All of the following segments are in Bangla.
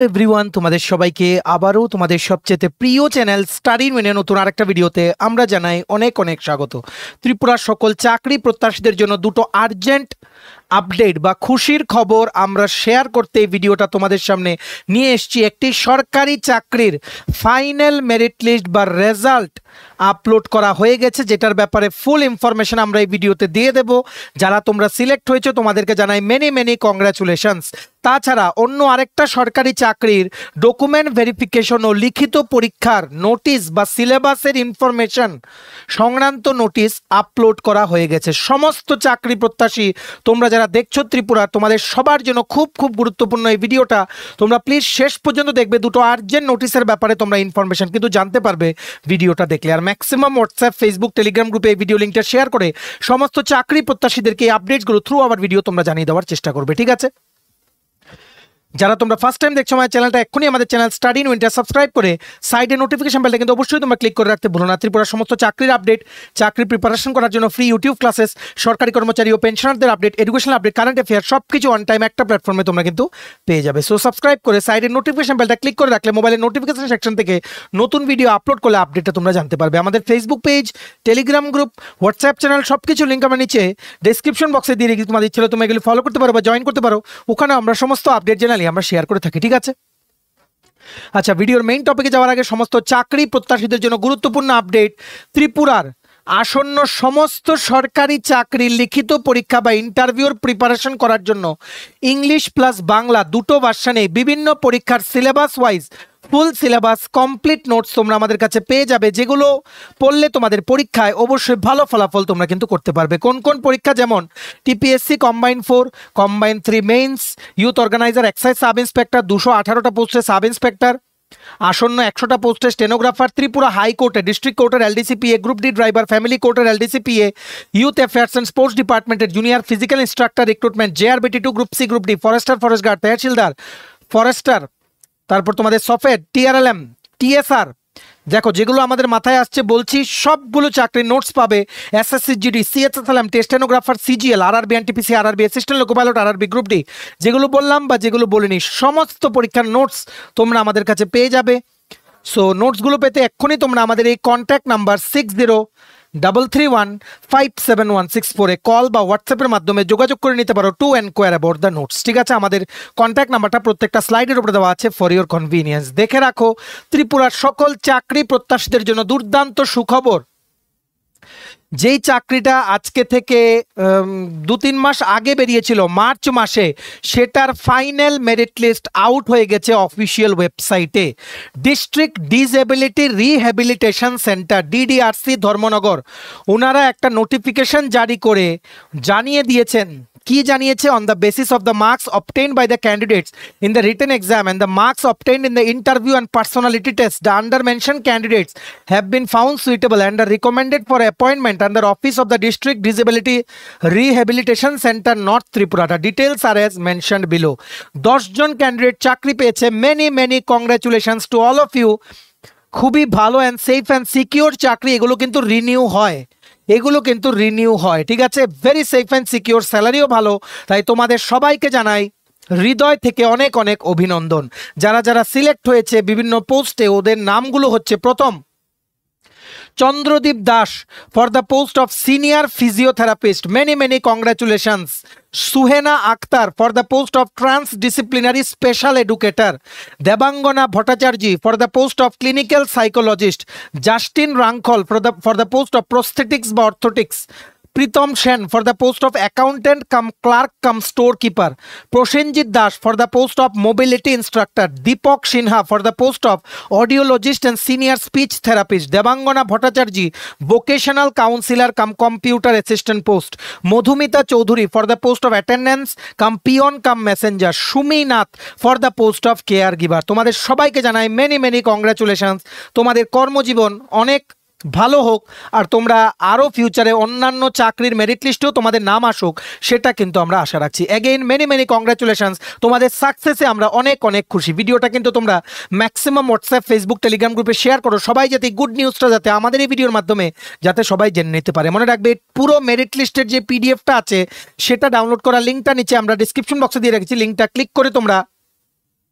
এভরিওয়ান, তোমাদের সবাইকে আবারও তোমাদের সবচেয়ে প্রিয় চ্যানেল স্টাডি ইন নতুন আরেকটা ভিডিওতে আমরা জানাই অনেক অনেক স্বাগত। ত্রিপুরার সকল চাকরি প্রত্যাশীদের জন্য দুটো আর্জেন্ট আপডেট বা খুশির খবর আমরা শেয়ার করতে এই ভিডিওটা তোমাদের সামনে নিয়ে এসেছি। একটি সরকারি চাকরির ফাইনাল মেরিট লিস্ট বা রেজাল্ট আপলোড করা হয়ে গেছে, যেটার ব্যাপারে ফুল ইনফরমেশন আমরা এই ভিডিওতে দিয়ে দেব। যারা তোমরা সিলেক্ট হয়েছো তোমাদেরকে জানাই মেনি মেনি কংগ্রাচুলেশনস। তাছাড়া অন্য আরেকটা সরকারি চাকরির ডকুমেন্ট ভেরিফিকেশন ও লিখিত পরীক্ষার নোটিশ বা সিলেবাসের ইনফরমেশন সংক্রান্ত নোটিশ আপলোড করা হয়ে গেছে। সমস্ত চাকরি প্রত্যাশী তোমরা যারা দেখছো ত্রিপুরা, তোমাদের সবার জন্য খুব খুব গুরুত্বপূর্ণ এই ভিডিওটা। তোমরা প্লিজ শেষ পর্যন্ত দেখবে, দুটো আর্জেন্ট নোটিশের ব্যাপারে তোমরা ইনফরমেশন কিন্তু জানতে পারবে ভিডিওটা দেখলে। আর ম্যাক্সিমাম হোয়াটসঅ্যাপ, ফেসবুক, টেলিগ্রাম গ্রুপে এই ভিডিও লিঙ্কটা শেয়ার করে সমস্ত চাকরি প্রত্যাশীদেরকে এই আপডেটসগুলো থ্রু আওয়ার ভিডিও তোমরা জানিয়ে দেওয়ার চেষ্টা করবে, ঠিক আছে? যারা তোমরা ফার্স্ট টাইম দেখছো আমার চ্যানেলটা, এক্ষুনি আমাদের channel study in winter subscribe করে সাইডে নোটিফিকেশন বেলটা কিন্তু অবশ্যই তোমরা ক্লিক করে রাখতে ভুলো না। ত্রিপুরার সমস্ত চাকরির আপডেট, চাকরি প্রিপারেশন করার জন্য ফ্রি ইউটিউব ক্লাসেস, সরকারি কর্মচারী ও পেনশনারদের update, educational update, current affair সব কিছু অন টাইম একটা প্ল্যাটফর্মে তোমরা কিন্তু পেয়ে যাবে। সো সাবস্ক্রাইব করে সাইডে নোটিফিকেশন বেলটা ক্লিক করে রাখলে মোবাইলের নোটিফিকেশন সেকশন থেকে নতুন ভিডিও আপলোড করলে আপডেটটা তোমরা জানতে পারবে। আমাদের Facebook page, Telegram group, WhatsApp channel সব কিছু লিঙ্ক আমরা নিচে ডেসক্রিপশন বক্সে দিয়ে রেখেছি। তোমাদের ইচ্ছে হলে তোমরা এগুলো ফলো করতে পারো বা জয়েন করতে পারো। ওখানে আমরা সমস্ত আপডেট জানালি আমরা শেয়ার করে থাকি, ঠিক আছে? আচ্ছা, ভিডিওর মেইন টপিকে যাওয়ার আগে সমস্ত চাকরি প্রত্যাশীদের জন্য গুরুত্বপূর্ণ আপডেট। ত্রিপুরার আসন্ন সমস্ত সরকারি চাকরির লিখিত পরীক্ষা বা ইন্টারভিউর প্রিপারেশন করার জন্য ইংলিশ প্লাস বাংলা দুটো ভার্সনে বিভিন্ন পরীক্ষার syllabus wise full syllabus complete notes তোমরা আমাদের কাছে পেয়ে যাবে, যেগুলো পড়লে তোমাদের পরীক্ষায় অবশ্যই ভালো ফলাফল তোমরা কিন্তু করতে পারবে। কোন কোন পরীক্ষা? যেমন TPSC combine 4, combine 3 mains, youth organiser, excise sub inspector, 218টা পোস্টে সাব ইন্সপেক্টর, আসন্ন 100টা পোস্টে স্টেনোগ্রাফার, ত্রিপুরা হাইকোর্টে, ডিস্ট্রিক্ট কোর্টের LDCPA, group D driver, family কোর্টের LDCPA, youth affairs and sports ডিপার্টমেন্টের junior physical instructor recruitment, JRBT2, group C, group D, forester, forest guard, tehsildar, forester, তারপর তোমাদের সফেট, TRLM, TSR, দেখো যেগুলো আমাদের মাথায় আসছে বলছি, সবগুলো চাকরির নোটস পাবে। SSC GD, CHSLM, stenographer, CGL, RRB, NTPC, RRB, assistant loco pilot, RRB, group D, যেগুলো বললাম বা যেগুলো বলিনি সমস্ত পরীক্ষার নোটস তোমরা আমাদের কাছে পেয়ে যাবে। সো নোটসগুলো পেতে এক্ষুনি তোমরা আমাদের এই কন্ট্যাক্ট নাম্বার 6033157164 কল বা হোয়াটসঅ্যাপের মাধ্যমে যোগাযোগ করে নিতে পারো two enquire about the notes, ঠিক আছে? আমাদের কন্ট্যাক্ট নাম্বারটা প্রত্যেকটা স্লাইডের উপরে দেওয়া আছে ফর ইওর কনভিনিয়েন্স। দেখে রাখো, ত্রিপুরার সকল চাকরি প্রত্যাশীদের জন্য দুর্দান্ত সুখবর। যেই চাকরিটা আজকে থেকে 2-3 মাস আগে বেরিয়েছিল মার্চ মাসে, সেটার ফাইনাল মেরিট লিস্ট আউট হয়ে গেছে অফিসিয়াল ওয়েবসাইটে। District disability rehabilitation centre DDRC Dharmanagar, ওনারা একটা নোটিফিকেশন জারি করে জানিয়ে দিয়েছেন। কি জানিয়েছে? On the basis of the marks obtained by the candidates in the written exam and the marks obtained in the interview and personality test, the under mention candidates have been found suitable and are recommended for appointment under office of the district disability rehabilitation centre North Tripura. Details are as mentioned below. 10 জন ক্যান্ডিডেট চাকরি পেয়েছে। Many many congratulations to all of you. খুবই ভালো অ্যান্ড সেফ অ্যান্ড সিকিউর চাকরি। এগুলো কিন্তু রিনিউ হয়, ঠিক আছে? ভেরি সেফ অ্যান্ড সিকিউর, স্যালারিও ভালো। তাই তোমাদের সবাইকে জানাই হৃদয় থেকে অনেক অনেক অভিনন্দন। যারা যারা সিলেক্ট হয়েছে বিভিন্ন পোস্টে, ওদের নামগুলো হচ্ছে: প্রথম, Chandradeep Das for the post of senior physiotherapist, many many congratulations. Suhena Akhtar for the post of transdisciplinary special educator, Debangana Bhattacharya for the post of clinical psychologist, Justin Rangkhal for the post of prosthetics বা orthotics, Pritam Sen for the post of accountant cum clerk cum store keeper, Prasenjit Das for the post of mobility instructor, Dipak Sinha for the post of audiologist and senior speech therapist, Debangana Bhattacharya vocational counsellor cum computer assistant post, Madhumita Chowdhury for the post of attendance cum peon cum messenger, Sumi Nath for the post of care giver. তোমাদের সবাইকে জানাই মেনি মেনি কংগ্রাচুলেশনস। তোমাদের কর্মজীবন অনেক ভালো হোক, আর তোমরা আরও ফিউচারে অন্যান্য চাকরির মেরিট লিস্টেও তোমাদের নাম আসুক, সেটা কিন্তু আমরা আশা রাখছি। Again many many congratulations. তোমাদের সাকসেসে আমরা অনেক অনেক খুশি। ভিডিওটা কিন্তু তোমরা ম্যাক্সিমাম হোয়াটসঅ্যাপ, ফেসবুক, টেলিগ্রাম গ্রুপে শেয়ার করো, সবাই যাতে গুড নিউজটা যাতে আমাদের এই ভিডিওর মাধ্যমে যাতে সবাই জেনে নিতে পারে। মনে রাখবে, পুরো মেরিট লিস্টের যে পিডিএফটা আছে সেটা ডাউনলোড করার লিঙ্কটা নিচে আমরা ডিসক্রিপশন বক্সে দিয়ে রেখেছি। লিঙ্কটা ক্লিক করে তোমরা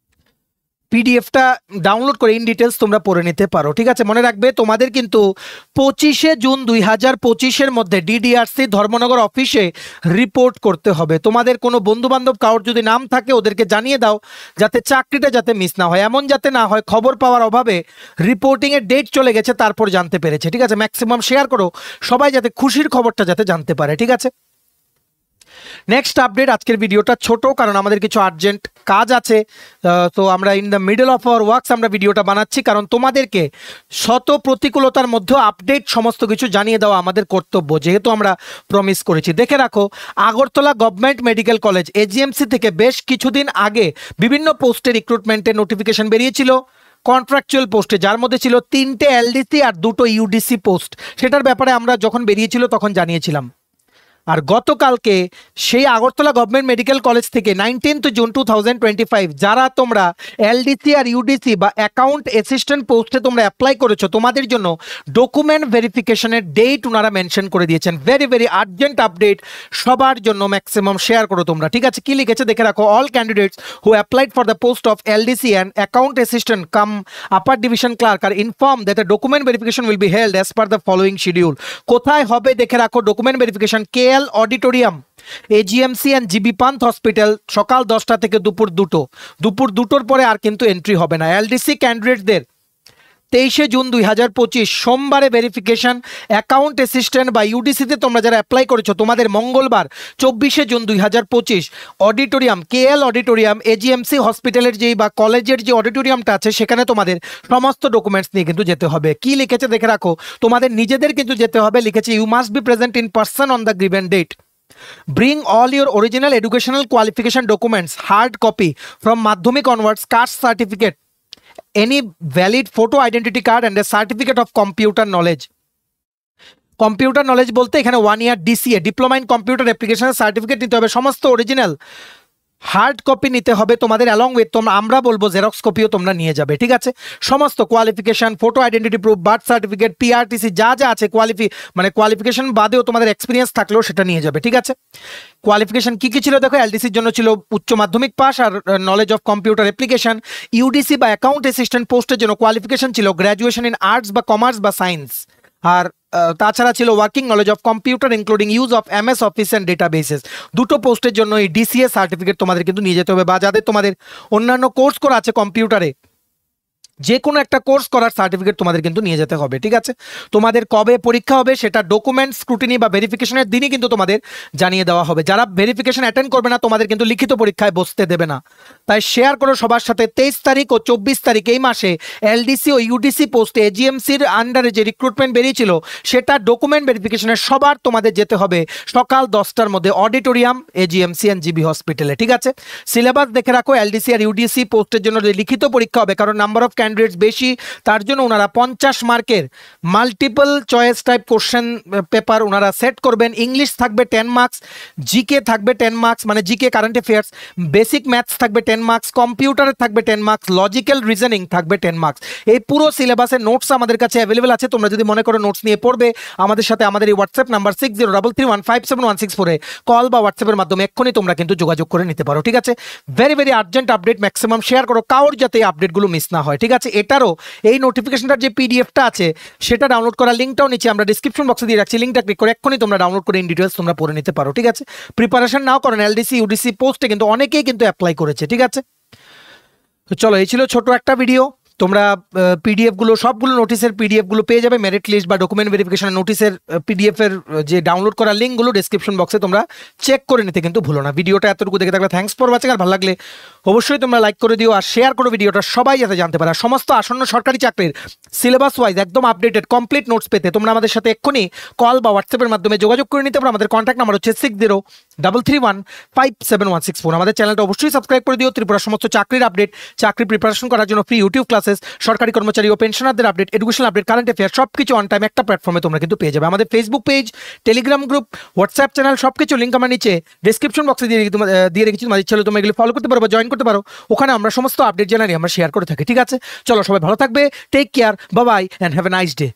পিডিএফটা ডাউনলোড করে ইন ডিটেলস তোমরা পড়ে নিতে পারো। ঠিক আছে, মনে রাখবে তোমাদের কিন্তু 25শে জুন 2025-এর মধ্যে ডিডিআরসি ধর্মনগর অফিসে রিপোর্ট করতে হবে। তোমাদের কোনো বন্ধুবান্ধব কারোর যদি নাম থাকে ওদেরকে জানিয়ে দাও, যাতে চাকরিটা যাতে মিস না হয়। এমন যাতে না হয় খবর পাওয়ার অভাবে রিপোর্টিংয়ের ডেট চলে গেছে তারপর জানতে পেরেছে। ঠিক আছে, ম্যাক্সিমাম শেয়ার করো, সবাই যাতে খুশির খবরটা যাতে জানতে পারে। ঠিক আছে, নেক্সট আপডেট। আজকের ভিডিওটা ছোট কারণ আমাদের কিছু আর্জেন্ট কাজ আছে, তো আমরা in the middle of our works আমরা ভিডিওটা বানাচ্ছি, কারণ তোমাদেরকে শত প্রতিকূলতার মধ্যেও আপডেট সমস্ত কিছু জানিয়ে দেওয়া আমাদের কর্তব্য, যেহেতু আমরা প্রমিস করেছি। দেখে রাখো, Agartala government medical college AGMC থেকে বেশ কিছুদিন আগে বিভিন্ন পোস্টে রিক্রুটমেন্টের নোটিফিকেশন বেরিয়েছিল, কন্ট্রাকচুয়াল পোস্টে, যার মধ্যে ছিল 3টে এলডিসি আর 2টো ইউডিসি পোস্ট। সেটার ব্যাপারে আমরা যখন বেরিয়েছিল তখন জানিয়েছিলাম। আর গতকালকে সেই আগরতলা গভর্নমেন্ট মেডিকেল কলেজ থেকে 19 জুন 2025 যারা তোমরা এলডিসি আর ইউডিসি বা অ্যাকাউন্ট অ্যাসিস্ট্যান্ট পোস্টে তোমরা অ্যাপ্লাই করেছো, তোমাদের জন্য ডকুমেন্ট ভেরিফিকেশনের ডেট ওনারা মেনশন করে দিয়েছেন। ভেরি ভেরি আর্জেন্ট আপডেট সবার জন্য, ম্যাক্সিমাম শেয়ার করো তোমরা। ঠিক আছে, কি লিখেছে দেখে রাখো। All candidates who applied for the post of LDC and account assistant cum upper division clerk are inform that the document verification will be held as per the following schedule. কোথায় হবে দেখে রাখো document verification? KL auditorium, AGMC and GB Pant hospital, সকাল 10টা থেকে দুপুর 2টো। দুপুর 2টোর পরে আর কিন্তু এন্ট্রি হবে না। এলডিসি ক্যান্ডিডেটদের 23শে জুন 2025 সোমবারে ভেরিফিকেশন। অ্যাকাউন্ট অ্যাসিস্ট্যান্ট বা ইউডিসিতে তোমরা যারা অ্যাপ্লাই করেছো, তোমাদের মঙ্গলবার 24শে June 2025 auditorium, KL auditorium, AGMC হসপিটালের যেই বা কলেজের যে অডিটোরিয়ামটা আছে সেখানে তোমাদের সমস্ত ডকুমেন্টস নিয়ে কিন্তু যেতে হবে। কি লিখেছে দেখে রাখো, তোমাদের নিজেদের কিন্তু যেতে হবে। লিখেছে you must be present in person on the given date. Bring all your original educational qualification documents, hard copy from Madhyamik onwards, caste certificate, any valid photo identity card and a certificate of computer knowledge. Computer knowledge বলতে এখানে 1 year DCA, diploma in computer অ্যাপ্লিকেশনের সার্টিফিকেট নিতে হবে। সমস্ত অরিজিনাল হার্ড কপি নিতে হবে তোমাদের, অ্যালং উইথ তোমরা, আমরা বলবো জেরক্স কপিও তোমরা নিয়ে যাবে। ঠিক আছে, সমস্ত qualification, photo identity proof, birth certificate, PRTC যা যা আছে, কোয়ালিফিকেশন বাদেও তোমাদের এক্সপিরিয়েন্স থাকলেও সেটা নিয়ে যাবে। ঠিক আছে, কোয়ালিফিকেশন কি কি ছিল দেখো। এলডিসির জন্য ছিল উচ্চ মাধ্যমিক পাস আর knowledge of computer application. UDC বা অ্যাকাউন্ট অ্যাসিস্ট্যান্ট পোস্টের জন্য কোয়ালিফিকেশন ছিল গ্র্যাজুয়েশন ইন আর্টস বা কমার্স বা সায়েন্স। আর তাছাড়া ছিল working knowledge of computer including use of MS office and databases. 2টো পোস্টের জন্য এই ডিসিএ সার্টিফিকেট তোমাদের কিন্তু নিয়ে যেতে হবে, বা যাদের তোমাদের অন্যান্য কোর্স করা আছে কম্পিউটারে, যে কোনো একটা কোর্স করার সার্টিফিকেট তোমাদের কিন্তু নিয়ে যেতে হবে। ঠিক আছে, তোমাদের কবে পরীক্ষা হবে সেটা ডকুমেন্ট স্ক্রুটিনি বা ভেরিফিকেশনের দিনই কিন্তু তোমাদের জানিয়ে দেওয়া হবে। যারা ভেরিফিকেশন অ্যাটেন্ড করবে না তোমাদের কিন্তু লিখিত পরীক্ষায় বসতে দেবে না। তাই শেয়ার করো সবার সাথে। 23 তারিখ ও 24 তারিখ এই মাসে এলডিসি ও ইউডিসি পোস্টে এজিএমসির আন্ডারে যে রিক্রুটমেন্ট বেরিয়েছিল সেটা ডকুমেন্ট ভেরিফিকেশনের সবার তোমাদের যেতে হবে সকাল 10টার মধ্যে অডিটোরিয়াম, এজিএমসি অ্যান্ড জিবি হসপিটালে। ঠিক আছে, সিলেবাস দেখে রাখো। এলডিসি আর ইউডিসি পোস্টের জন্য লিখিত পরীক্ষা হবে, কারণ নাম্বার অফ ক্যান্ডিডেটস বেশি, তার জন্য ওনারা 50 মার্কের multiple choice type question paper ওনারা সেট করবেন। ইংলিশ থাকবে 10 মার্কস, জিকে থাকবে 10 মার্কস, মানে GK current affairs, basic maths থাকবে 10 মার্কস, কম্পিউটারে থাকবে 10 মার্কস, লজিক্যাল রিজনিং থাকবে 10 মার্কস। এই পুরো সিলেবাসের নোটস আমাদের কাছে অ্যাভেলেবেল আছে। তোমরা যদি মনে করো নোটস নিয়ে পড়বে, আমাদের সাথে আমাদের এই হোয়াটসঅ্যাপ নাম্বার 6033157164 কল বা হোয়াটসঅ্যাপের মাধ্যমে এক্ষুনি তোমরা কিন্তু যোগাযোগ করে নিতে পারো। ঠিক আছে, very very urgent update, maximum share করো, কারোর যাতে এই আপডেটগুলো মিস না হয়। ঠিক আছে, এটারও এই নোটিফিকেশনটার যে পিডিএফটা আছে সেটা ডাউনলোড করার লিঙ্কটাও নিচে আমরা ডিসক্রিপশন বক্সে দিয়ে রাখছি। লিঙ্কটা ক্লিক করে এক্ষুনি তোমরা ডাউনলোড করে ইন ডিটেলস তোমরা পড়ে নিতে পারো। ঠিক আছে, প্রিপারেশন নাও, কারণ এলডিসি ইউডিসি পোস্টে কিন্তু অনেকেই কিন্তু অ্যাপ্লাই করেছে। ঠিক আছে, তো চলো, এই ছিল ছোট একটা ভিডিও। তোমরা পিডিএফগুলো সবগুলো নোটিশের পিডিএফগুলো পেয়ে যাবে। মেরিট লিস্ট বা ডকুমেন্ট ভেরিফিকেশনের নোটিশের পিডিএফের যে ডাউনলোড করার লিঙ্কগুলো ডিসক্রিপশন বক্সে তোমরা চেক করে নিতে কিন্তু ভুলো না। ভিডিওটা এতটুকু দেখে থাকলে থ্যাঙ্কস ফর ওয়াচিং। আর ভালো লাগলে অবশ্যই তোমরা লাইক করে দিও আর শেয়ার করো ভিডিওটা, সবাই যাতে জানতে পারে। সমস্ত আসন্ন সরকারি চাকরির সিলেবাস ওয়াইজ একদম আপডেটেড কমপ্লিট নোটস পেতে তোমরা আমাদের সাথে এক্ষুনি কল বা হোয়াটসঅ্যাপের মাধ্যমে যোগাযোগ করে নিতে পারো। আমাদের কন্ট্যাক্ট নাম্বার হচ্ছে 6033157164। আমাদের চ্যানেলটা অবশ্যই সাবস্ক্রাইব করে দিও। ত্রিপুরার সমস্ত চাকরির আপডেট, চাকরি প্রিপারেশন করার জন্য ফ্রি ইউটিউব ক্লাসেস, সরকারি কর্মচারী ও পেনশনারদের update, educational update, current affair সবকিছু অন টাইম একটা প্ল্যাটফর্মে তোমরা কিন্তু পেয়ে যাবে। আমাদের Facebook page, Telegram group, WhatsApp channel সবকিছু লিঙ্ক আমার নিচে ডিসক্রিপশন বক্সে দিয়ে রেখেছি। তোমাদের ইচ্ছা হলে তোমরা এগুলো ফলো করতে পারো বা জয়েন করতে পারো। ওখানে আমরা সমস্ত আপডেট জানাই আমরা শেয়ার করে থাকি। ঠিক আছে, চলো সবাই ভালো থাকবে, take care, bye bye and have a nice day.